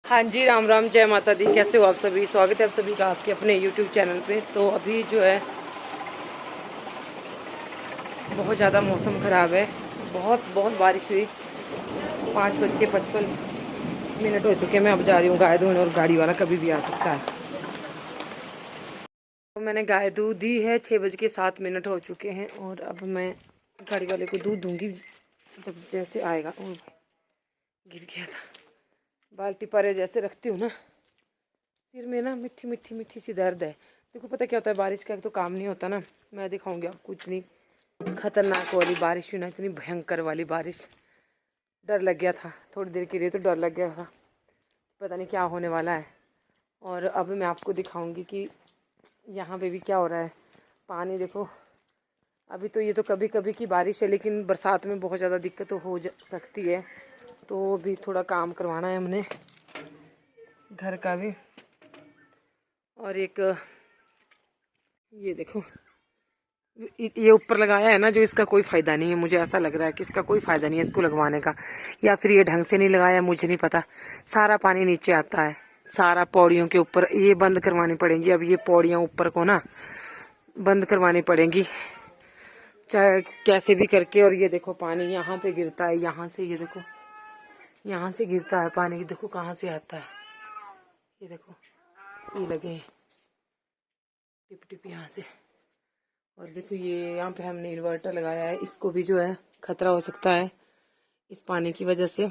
हाँ जी, राम राम, जय माता दी। कैसे हो आप सभी? स्वागत है आप सभी का आपके अपने YouTube चैनल पे। तो अभी जो है बहुत ज़्यादा मौसम ख़राब है। बहुत बहुत बारिश हुई। 5:55 हो चुके हैं। मैं अब जा रही हूँ गाय दूध, और गाड़ी वाला कभी भी आ सकता है। तो मैंने गाय दूध दी है। 6:07 हो चुके हैं, और अब मैं गाड़ी वाले को दूध दूँगी जब जैसे आएगा। और गिर गया था। बाल्टी पर जैसे रखती हूँ ना, सिर में ना मिट्टी मिट्टी मिट्टी सी दर्द है। देखो पता क्या होता है, बारिश का तो काम नहीं होता ना। मैं दिखाऊंगी आपको। इतनी खतरनाक वाली बारिश हुई ना, इतनी भयंकर वाली बारिश। डर लग गया था थोड़ी देर के लिए, तो डर लग गया था, पता नहीं क्या होने वाला है। और अब मैं आपको दिखाऊंगी कि यहाँ पे भी क्या हो रहा है। पानी देखो। अभी तो ये तो कभी कभी की बारिश है, लेकिन बरसात में बहुत ज़्यादा दिक्कत तो हो सकती है। तो अभी थोड़ा काम करवाना है हमने घर का भी। और एक ये देखो, ये ऊपर लगाया है ना जो, इसका कोई फ़ायदा नहीं है। मुझे ऐसा लग रहा है कि इसका कोई फ़ायदा नहीं है इसको लगवाने का, या फिर ये ढंग से नहीं लगाया, मुझे नहीं पता। सारा पानी नीचे आता है, सारा पौड़ियों के ऊपर। ये बंद करवानी पड़ेंगी अब, ये पौड़ियाँ ऊपर को ना बंद करवानी पड़ेंगी, चाहे कैसे भी करके। और ये देखो पानी यहाँ पे गिरता है, यहाँ से, ये देखो यहाँ से गिरता है पानी। देखो कहाँ से आता है, ये देखो, ये लगे हैं टिप टिप यहाँ से। और देखो ये यहाँ पे हमने इन्वर्टर लगाया है, इसको भी जो है खतरा हो सकता है इस पानी की वजह से।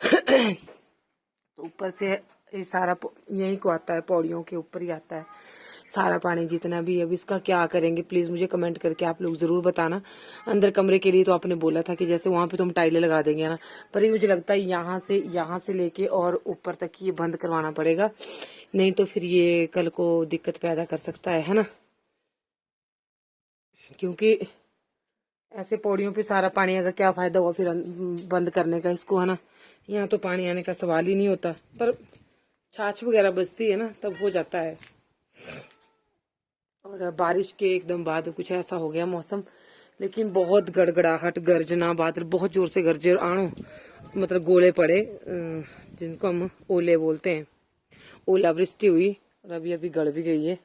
तो ऊपर से ये सारा यहीं को आता है, पौड़ियों के ऊपर ही आता है सारा पानी जितना भी। अब इसका क्या करेंगे, प्लीज मुझे कमेंट करके आप लोग जरूर बताना। अंदर कमरे के लिए तो आपने बोला था कि जैसे वहां पे तो हम टाइलें लगा देंगे ना, पर ये मुझे लगता है यहाँ से लेके और ऊपर तक ये बंद करवाना पड़ेगा, नहीं तो फिर ये कल को दिक्कत पैदा कर सकता है ना। क्योंकि ऐसे पौड़ियों पे सारा पानी, अगर क्या फायदा हुआ फिर बंद करने का इसको, है ना। यहाँ तो पानी आने का सवाल ही नहीं होता, पर छाछ वगैरह बचती है ना, तब हो जाता है। और बारिश के एकदम बाद कुछ ऐसा हो गया मौसम, लेकिन बहुत गड़गड़ाहट, गर्जना, बादल बहुत जोर से गरजे, और आणु मतलब गोले पड़े, जिनको हम ओले बोलते हैं। ओलावृष्टि हुई, और अभी अभी गड़ भी गई है।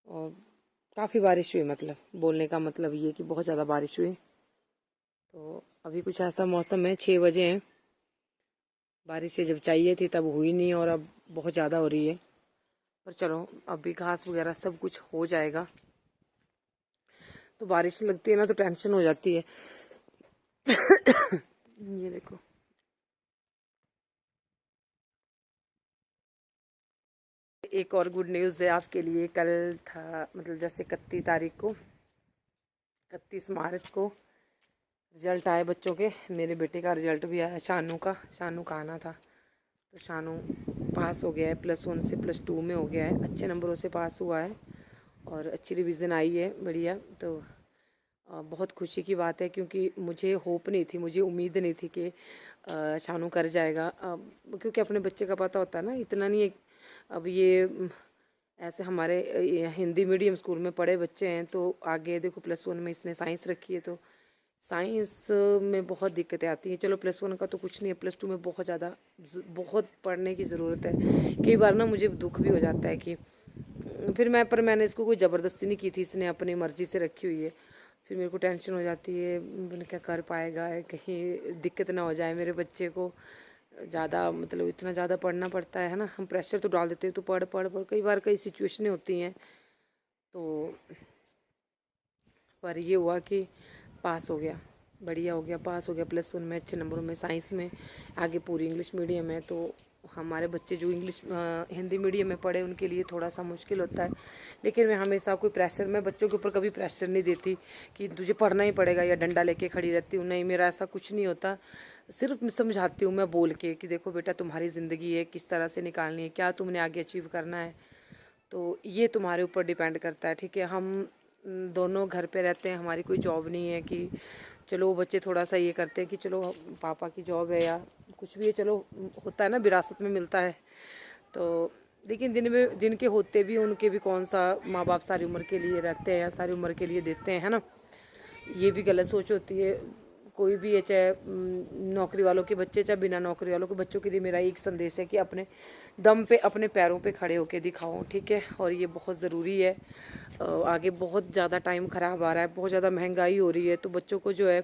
और काफ़ी बारिश हुई, मतलब बोलने का मतलब ये कि बहुत ज़्यादा बारिश हुई। तो अभी कुछ ऐसा मौसम है, 6 बजे हैं। बारिश से जब चाहिए थी तब हुई नहीं, और अब बहुत ज़्यादा हो रही है। पर चलो, अभी घास वगैरह सब कुछ हो जाएगा। तो बारिश लगती है ना तो टेंशन हो जाती है। ये देखो, एक और गुड न्यूज़ है आपके लिए। कल था, मतलब जैसे 31 तारीख को, 31 मार्च को रिजल्ट आए बच्चों के। मेरे बेटे का रिजल्ट भी आया, शानू का आना था। तो शानू पास हो गया है, +1 से +2 में हो गया है, अच्छे नंबरों से पास हुआ है, और अच्छी रिवीजन आई है, बढ़िया। तो बहुत खुशी की बात है, क्योंकि मुझे होप नहीं थी, मुझे उम्मीद नहीं थी कि शानू कर जाएगा। क्योंकि अपने बच्चे का पता होता है ना, इतना नहीं है। अब ये ऐसे हमारे हिंदी मीडियम स्कूल में पढ़े बच्चे हैं, तो आगे देखो +1 में इसने साइंस रखी है, तो साइंस में बहुत दिक्कतें आती हैं। चलो +1 का तो कुछ नहीं है, +2 में बहुत ज़्यादा बहुत पढ़ने की ज़रूरत है। कई बार ना मुझे दुख भी हो जाता है कि फिर मैंने इसको कोई ज़बरदस्ती नहीं की थी, इसने अपनी मर्ज़ी से रखी हुई है। फिर मेरे को टेंशन हो जाती है, मैंने क्या कर पाएगा, कहीं दिक्कत ना हो जाए मेरे बच्चे को। ज़्यादा मतलब इतना ज़्यादा पढ़ना पड़ता है ना, हम प्रेशर तो डाल देते हैं, तो पढ़ पढ़ पढ़, कई बार कई सिचुएशनें होती हैं। तो पर ये हुआ कि पास हो गया, बढ़िया हो गया, पास हो गया +1 में अच्छे नंबरों में, साइंस में। आगे पूरी इंग्लिश मीडियम है, तो हमारे बच्चे जो हिंदी मीडियम में पढ़े उनके लिए थोड़ा सा मुश्किल होता है। लेकिन मैं हमेशा कोई प्रेशर, मैं बच्चों के ऊपर कभी प्रेशर नहीं देती कि तुझे पढ़ना ही पड़ेगा, या डंडा लेके खड़ी रहती हूँ, नहीं, मेरा ऐसा कुछ नहीं होता। सिर्फ समझाती हूँ मैं बोल के कि देखो बेटा, तुम्हारी ज़िंदगी है, किस तरह से निकालनी है, क्या तुमने आगे अचीव करना है, तो ये तुम्हारे ऊपर डिपेंड करता है, ठीक है। हम दोनों घर पे रहते हैं, हमारी कोई जॉब नहीं है कि चलो वो बच्चे थोड़ा सा ये करते हैं कि चलो पापा की जॉब है या कुछ भी है, चलो होता है ना, विरासत में मिलता है। तो लेकिन जिनके होते भी, उनके भी कौन सा माँ बाप सारी उम्र के लिए रहते हैं या सारी उम्र के लिए देते हैं, है ना। ये भी गलत सोच होती है। कोई भी है, चाहे नौकरी वालों के बच्चे, चाहे बिना नौकरी वालों के बच्चों के लिए मेरा एक संदेश है कि अपने दम पे, अपने पैरों पे खड़े होके दिखाओ, ठीक है। और ये बहुत ज़रूरी है। आगे बहुत ज़्यादा टाइम ख़राब आ रहा है, बहुत ज़्यादा महंगाई हो रही है, तो बच्चों को जो है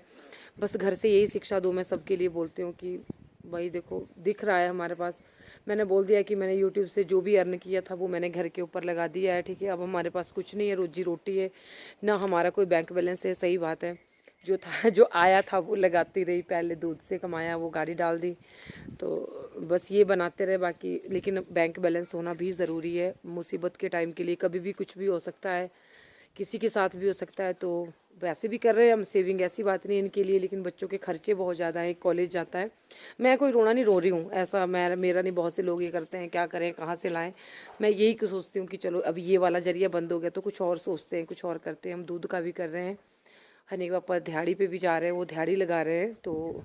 बस घर से यही शिक्षा दो। मैं सबके लिए बोलती हूँ कि भाई देखो, दिख रहा है हमारे पास, मैंने बोल दिया कि मैंने यूट्यूब से जो भी अर्न किया था वो मैंने घर के ऊपर लगा दिया है, ठीक है। अब हमारे पास कुछ नहीं है, रोजी रोटी है ना, हमारा कोई बैंक बैलेंस है, सही बात है। जो था, जो आया था वो लगाती रही, पहले दूध से कमाया वो गाड़ी डाल दी, तो बस ये बनाते रहे बाकी। लेकिन बैंक बैलेंस होना भी ज़रूरी है मुसीबत के टाइम के लिए, कभी भी कुछ भी हो सकता है, किसी के साथ भी हो सकता है। तो वैसे भी कर रहे हैं हम सेविंग, ऐसी बात नहीं इनके लिए, लेकिन बच्चों के खर्चे बहुत ज़्यादा है, कॉलेज जाता है। मैं कोई रोना नहीं रो रही हूँ, ऐसा मेरा नहीं, बहुत से लोग ये करते हैं, क्या करें, कहाँ से लाएं। मैं यही सोचती हूँ कि चलो अब ये वाला जरिया बंद हो गया तो कुछ और सोचते हैं, कुछ और करते हैं। हम दूध का भी कर रहे हैं, हनी के पापा दिहाड़ी पे भी जा रहे हैं, वो दिहाड़ी लगा रहे हैं, तो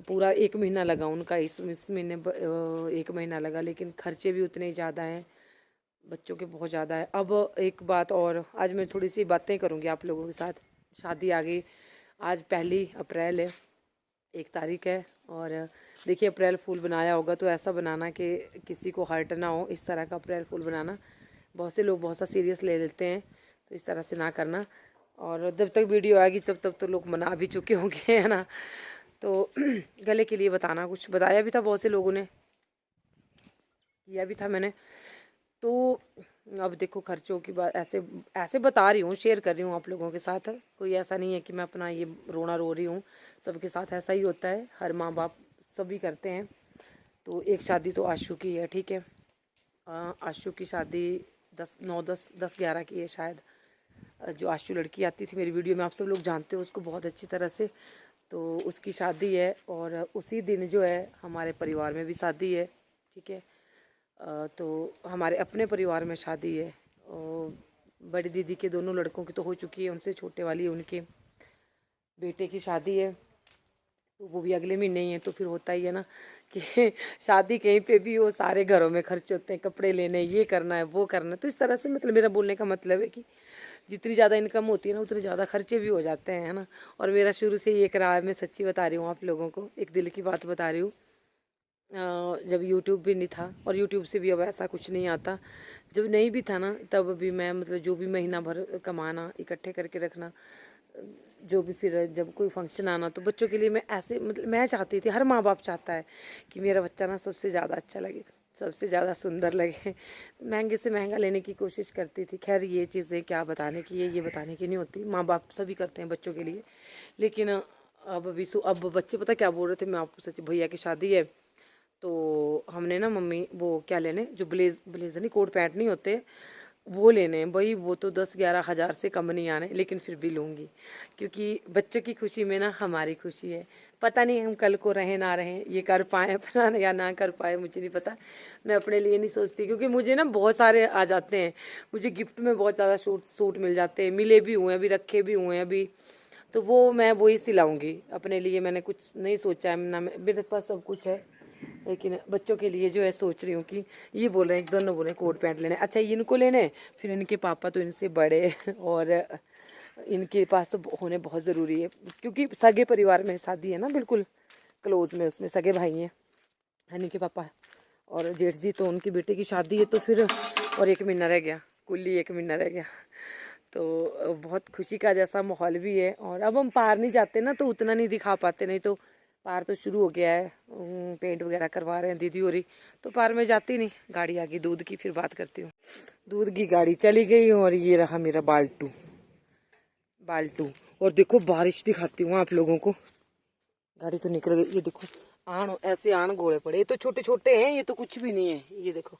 पूरा 1 महीना लगा उनका, इस महीने 1 महीना लगा, लेकिन खर्चे भी उतने ही ज़्यादा हैं, बच्चों के बहुत ज़्यादा है। अब एक बात और, आज मैं थोड़ी सी बातें करूँगी आप लोगों के साथ। शादी आ गई, आज 1 अप्रैल है, 1 तारीख है, और देखिए अप्रैल फूल बनाया होगा तो ऐसा बनाना कि किसी को हर्ट ना हो, इस तरह का अप्रैल फूल बनाना। बहुत से लोग बहुत सा सीरियस ले लेते हैं, तो इस तरह से ना करना। और जब तक वीडियो आएगी तब तो लोग मना भी चुके होंगे, है ना। तो गले के लिए बताना, कुछ बताया भी था, बहुत से लोगों ने किया भी था मैंने। तो अब देखो खर्चों की बात, ऐसे ऐसे बता रही हूँ, शेयर कर रही हूँ आप लोगों के साथ। कोई ऐसा नहीं है कि मैं अपना ये रोना रो रही हूँ, सबके साथ ऐसा ही होता है, हर माँ बाप सभी करते हैं। तो एक शादी तो आशू की है, ठीक है। आशू की शादी 10-11 की है शायद। जो आशू लड़की आती थी मेरी वीडियो में, आप सब लोग जानते हो उसको बहुत अच्छी तरह से, तो उसकी शादी है। और उसी दिन जो है हमारे परिवार में भी शादी है, ठीक है। तो हमारे अपने परिवार में शादी है, और बड़ी दीदी के दोनों लड़कों की तो हो चुकी है, उनसे छोटे वाली उनके बेटे की शादी है, तो वो भी अगले महीने ही है। तो फिर होता ही है ना कि शादी कहीं पे भी हो, सारे घरों में खर्च होते हैं, कपड़े लेने, ये करना है, वो करना है। तो इस तरह से मतलब मेरा बोलने का मतलब है कि जितनी ज़्यादा इनकम होती है ना, उतने ज़्यादा खर्चे भी हो जाते हैं, है ना। और मेरा शुरू से ये एक रहा है, मैं सच्ची बता रही हूँ आप लोगों को, एक दिल की बात बता रही हूँ। जब यूट्यूब भी नहीं था, और यूट्यूब से भी अब ऐसा कुछ नहीं आता, जब नहीं भी था ना तब भी मैं मतलब जो भी महीना भर कमाना, इकट्ठे करके रखना, जो भी, फिर जब कोई फंक्शन आना तो बच्चों के लिए मैं ऐसे, मतलब मैं चाहती थी, हर माँ बाप चाहता है कि मेरा बच्चा ना सबसे ज़्यादा अच्छा लगे, सबसे ज़्यादा सुंदर लगे। महंगे से महंगा लेने की कोशिश करती थी। खैर ये चीज़ें क्या बताने की है, ये बताने की नहीं होती, माँ बाप सभी करते हैं बच्चों के लिए। लेकिन अब बच्चे पता क्या बोल रहे थे, मैं आपको सच, भैया की शादी है तो हमने ना मम्मी वो क्या लेने, जो ब्लेजर नहीं, कोट पैंट नहीं होते, वो लेने हैं भाई। वो तो 10-11 हज़ार से कम नहीं आने, लेकिन फिर भी लूँगी, क्योंकि बच्चों की खुशी में ना हमारी खुशी है। पता नहीं हम कल को रहें ना रहें, ये कर पाए अपना या ना कर पाए, मुझे नहीं पता। मैं अपने लिए नहीं सोचती, क्योंकि मुझे ना बहुत सारे आ जाते हैं, मुझे गिफ्ट में बहुत ज़्यादा सूट मिल जाते हैं, मिले भी हुए हैं अभी, रखे भी हुए हैं अभी। तो वो मैं वही सिलाऊंगी अपने लिए। मैंने कुछ नहीं सोचा है ना, मेरे पास सब कुछ है, लेकिन बच्चों के लिए जो है सोच रही हूँ कि ये बोल रहे हैं, दोनों बोले कोट पैंट लेने। अच्छा इनको लेने, फिर इनके पापा तो इनसे बड़े और इनके पास तो होने बहुत ज़रूरी है, क्योंकि सगे परिवार में शादी है ना, बिल्कुल क्लोज में, उसमें सगे भाई हैं हनी के पापा और जेठ जी, तो उनकी बेटे की शादी है। तो फिर और 1 महीना रह गया, कुल ही 1 महीना रह गया, तो बहुत खुशी का जैसा माहौल भी है। और अब हम पार नहीं जाते ना, तो उतना नहीं दिखा पाते, नहीं तो पार तो शुरू हो गया है, पेंट वगैरह करवा रहे हैं दीदी हो रही, तो पार में जाती नहीं। गाड़ी आ गई दूध की, फिर बात करती हूँ। दूध की गाड़ी चली गई, और ये रहा मेरा बाल्टू बाल्टू। और देखो बारिश दिखाती हूँ आप लोगों को, गाड़ी तो निकल गई, ये देखो आण, ऐसे आण गोले पड़े, ये तो छोटे छोटे हैं, ये तो कुछ भी नहीं है, ये देखो।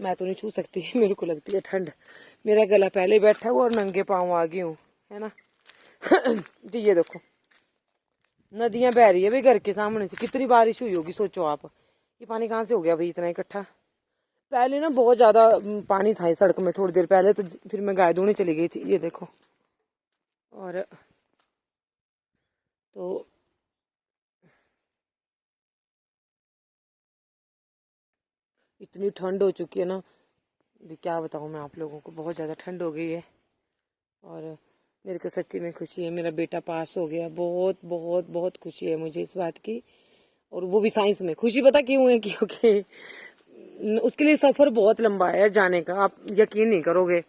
मैं तो नहीं छू सकती, मेरे को लगती है ठंड, मेरा गला पहले बैठा हुआ और नंगे पाँव आ गई हूँ, है ना। तो ये देखो नदियां बह रही है भाई घर के सामने से, कितनी बारिश हुई होगी सोचो आप। ये पानी कहाँ से हो गया भाई इतना इकट्ठा। पहले ना बहुत ज्यादा पानी था इस सड़क में, थोड़ी देर पहले तो फिर मैं गाय धोने चली गई थी, ये देखो। और तो इतनी ठंड हो चुकी है ना, भी क्या बताऊँ मैं आप लोगों को, बहुत ज़्यादा ठंड हो गई है। और मेरे को सच्ची में खुशी है, मेरा बेटा पास हो गया। बहुत बहुत बहुत खुशी है मुझे इस बात की, और वो भी साइंस में। खुशी पता क्यों है? क्योंकि उसके लिए सफर बहुत लंबा है जाने का। आप यकीन नहीं करोगे,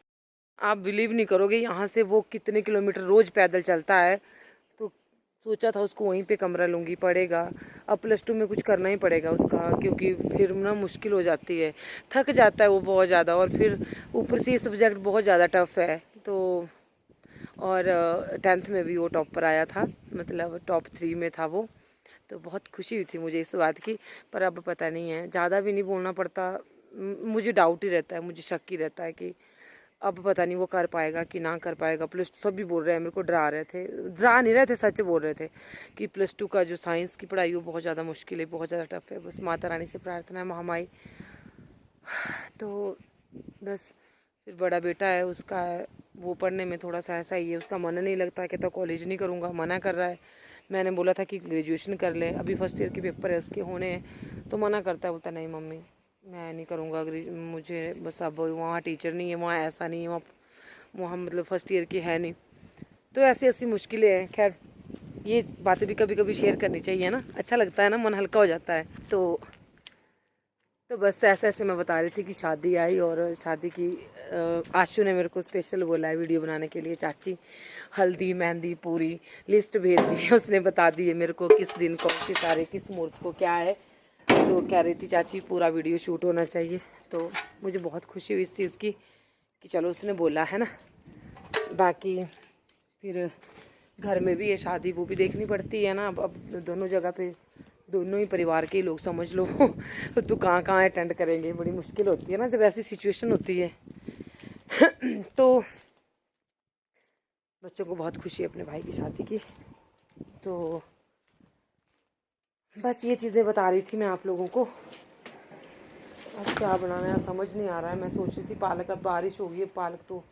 आप बिलीव नहीं करोगे, यहाँ से वो कितने किलोमीटर रोज पैदल चलता है। तो सोचा था उसको वहीं पे कमरा लूंगी, पड़ेगा। अब +2 में कुछ करना ही पड़ेगा उसका, क्योंकि फिर ना मुश्किल हो जाती है, थक जाता है वो बहुत ज़्यादा, और फिर ऊपर से ये सब्जेक्ट बहुत ज़्यादा टफ है। तो और 10th में भी वो टॉप पर आया था, मतलब टॉप 3 में था वो। तो बहुत खुशी हुई थी मुझे इस बात की। पर अब पता नहीं है, ज़्यादा भी नहीं बोलना पड़ता। मुझे डाउट ही रहता है, मुझे शक ही रहता है कि अब पता नहीं वो कर पाएगा कि ना कर पाएगा। +2 सभी बोल रहे हैं, मेरे को डरा रहे थे, डरा नहीं रहे थे, सच बोल रहे थे कि +2 का जो साइंस की पढ़ाई वो बहुत ज़्यादा मुश्किल है, बहुत ज़्यादा टफ है। बस माता रानी से प्रार्थना है, महामाई। तो बस फिर बड़ा बेटा है उसका, वो पढ़ने में थोड़ा सा ऐसा ही है, उसका मन नहीं लगता, कहता कॉलेज नहीं करूँगा, मना कर रहा है। मैंने बोला था कि ग्रेजुएशन कर ले, अभी फर्स्ट ईयर के पेपर है उसके होने हैं, तो मना करता है, बोलता नहीं मम्मी मैं नहीं करूँगा, मुझे बस अब वहाँ टीचर नहीं है, वहाँ ऐसा नहीं है, वहाँ मतलब फर्स्ट ईयर की है नहीं। तो ऐसी ऐसी मुश्किलें हैं। खैर ये बातें भी कभी कभी शेयर करनी चाहिए ना, अच्छा लगता है ना, मन हल्का हो जाता है। तो बस ऐसे ऐसे मैं बता रही थी कि शादी आई, और शादी की आशु ने मेरे को स्पेशल बोला है वीडियो बनाने के लिए। चाची हल्दी मेहंदी पूरी लिस्ट भेज दी है, उसने बता दी है मेरे को किस दिन कौन सी तारीख किस मुहूर्त को क्या है। तो कह रही थी चाची पूरा वीडियो शूट होना चाहिए। तो मुझे बहुत खुशी हुई इस चीज़ की कि चलो उसने बोला है ना। बाकी फिर घर में भी ये शादी वो भी देखनी पड़ती है ना। अब दोनों जगह पे दोनों ही परिवार के लोग समझ लो तो कहाँ अटेंड करेंगे, बड़ी मुश्किल होती है ना जब ऐसी सिचुएशन होती है। तो बच्चों को बहुत खुशी है अपने भाई की शादी की। तो बस ये चीज़ें बता रही थी मैं आप लोगों को। अब क्या बनाना है समझ नहीं आ रहा है। मैं सोच रही थी पालक, अब बारिश हो गई है, पालक तो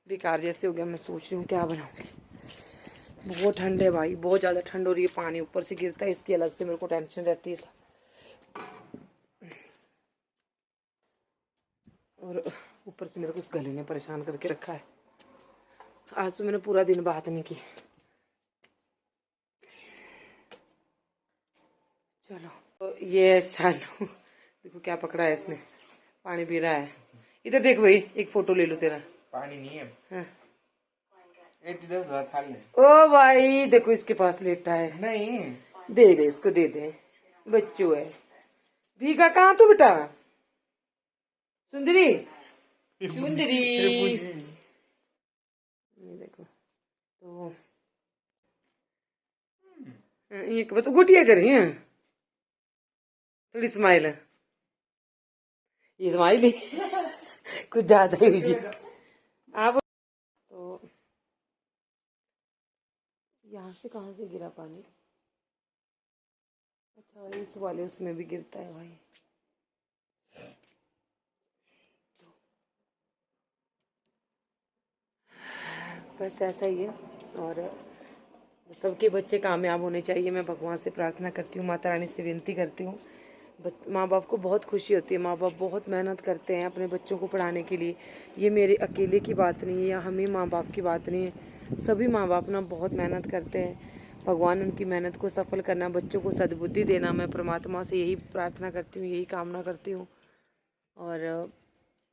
बेकार जैसे हो गया। मैं सोच रही हूँ क्या बनाऊँगी। बहुत ठंड है भाई, बहुत ज़्यादा ठंड हो रही है, पानी ऊपर से गिरता है, इसकी अलग से मेरे को टेंशन रहती है। और ऊपर से मेरे को इस गले ने परेशान करके रखा है। आज तो मैंने पूरा दिन बात नहीं की। चलो तो ये शानू देखो क्या पकड़ा है इसने, पानी पी रहा है। इधर देख भाई, एक फोटो ले लो तेरा। पानी नहीं है। हाँ। ले। ओ भाई देखो इसके पास लेटा है। नहीं दे दे इसको, दे दे, बच्चू है। भीगा कहाँ तू बेटा? सुंदरी सुंदरी ये देखो। तो ये बस गुटिया करी है, थोड़ी स्माइल है, ये स्माइल ही कुछ ज्यादा ही हुई आप। तो यहाँ से कहाँ से गिरा पानी? अच्छा इस वाले उसमें भी गिरता है भाई। बस ऐसा ही है। और सबके बच्चे कामयाब होने चाहिए, मैं भगवान से प्रार्थना करती हूँ, माता रानी से विनती करती हूँ। माँ बाप को बहुत खुशी होती है, माँ बाप बहुत मेहनत करते हैं अपने बच्चों को पढ़ाने के लिए। ये मेरे अकेले की बात नहीं है या हम ही माँ बाप की बात नहीं है, सभी माँ बाप ना बहुत मेहनत करते हैं। भगवान उनकी मेहनत को सफल करना, बच्चों को सद्बुद्धि देना, मैं परमात्मा से यही प्रार्थना करती हूँ, यही कामना करती हूँ। और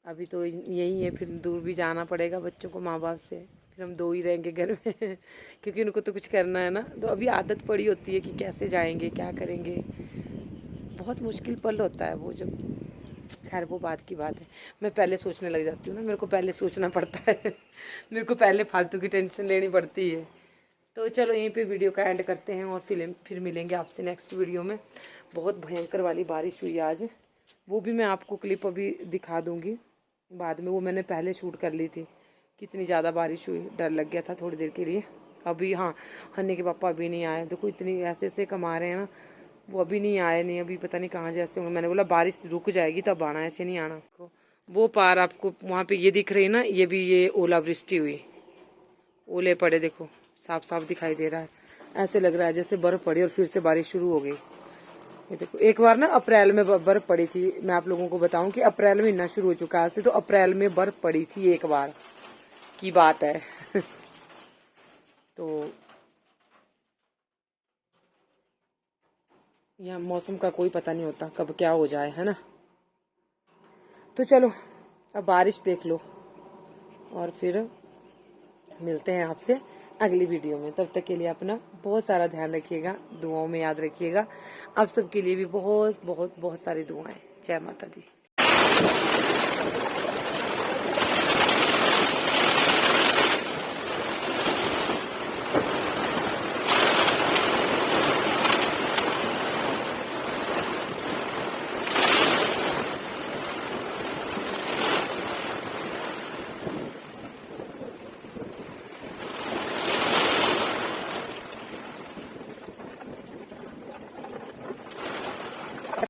अभी तो यही है, फिर दूर भी जाना पड़ेगा बच्चों को माँ बाप से, फिर हम 2 ही रहेंगे घर में क्योंकि उनको तो कुछ करना है ना। तो अभी आदत पड़ी होती है कि कैसे जाएंगे क्या करेंगे, बहुत मुश्किल पल होता है वो जब। खैर वो बात की बात है, मैं पहले सोचने लग जाती हूँ ना, मेरे को पहले सोचना पड़ता है मेरे को पहले फालतू की टेंशन लेनी पड़ती है। तो चलो यहीं पे वीडियो का एंड करते हैं, और फिर मिलेंगे आपसे नेक्स्ट वीडियो में। बहुत भयंकर वाली बारिश हुई आज, वो भी मैं आपको क्लिप अभी दिखा दूँगी बाद में। वो मैंने पहले शूट कर ली थी, कितनी ज़्यादा बारिश हुई, डर लग गया था थोड़ी देर के लिए। अभी हाँ, हन्नी के पापा अभी नहीं आए, देखो इतनी ऐसे ऐसे कमा रहे हैं ना, वो अभी नहीं आए, नहीं अभी पता नहीं कहाँ जैसे होंगे। मैंने बोला बारिश रुक जाएगी तब आना, ऐसे नहीं आना। वो पार आपको वहाँ पे ये दिख रही ना, ये भी ये ओलावृष्टि हुई, ओले पड़े, देखो साफ साफ दिखाई दे रहा है। ऐसे लग रहा है जैसे बर्फ पड़ी और फिर से बारिश शुरू हो गई। ये देखो, एक बार ना अप्रैल में बर्फ पड़ी थी, मैं आप लोगों को बताऊं कि अप्रैल महीना शुरू हो चुका है से, तो अप्रैल में बर्फ पड़ी थी एक बार की बात है तो यहाँ मौसम का कोई पता नहीं होता कब क्या हो जाए, है ना। तो चलो अब बारिश देख लो और फिर मिलते हैं आपसे अगली वीडियो में। तब तक के लिए अपना बहुत सारा ध्यान रखिएगा, दुआओं में याद रखिएगा। आप सबके लिए भी बहुत बहुत बहुत सारी दुआएं। जय माता दी।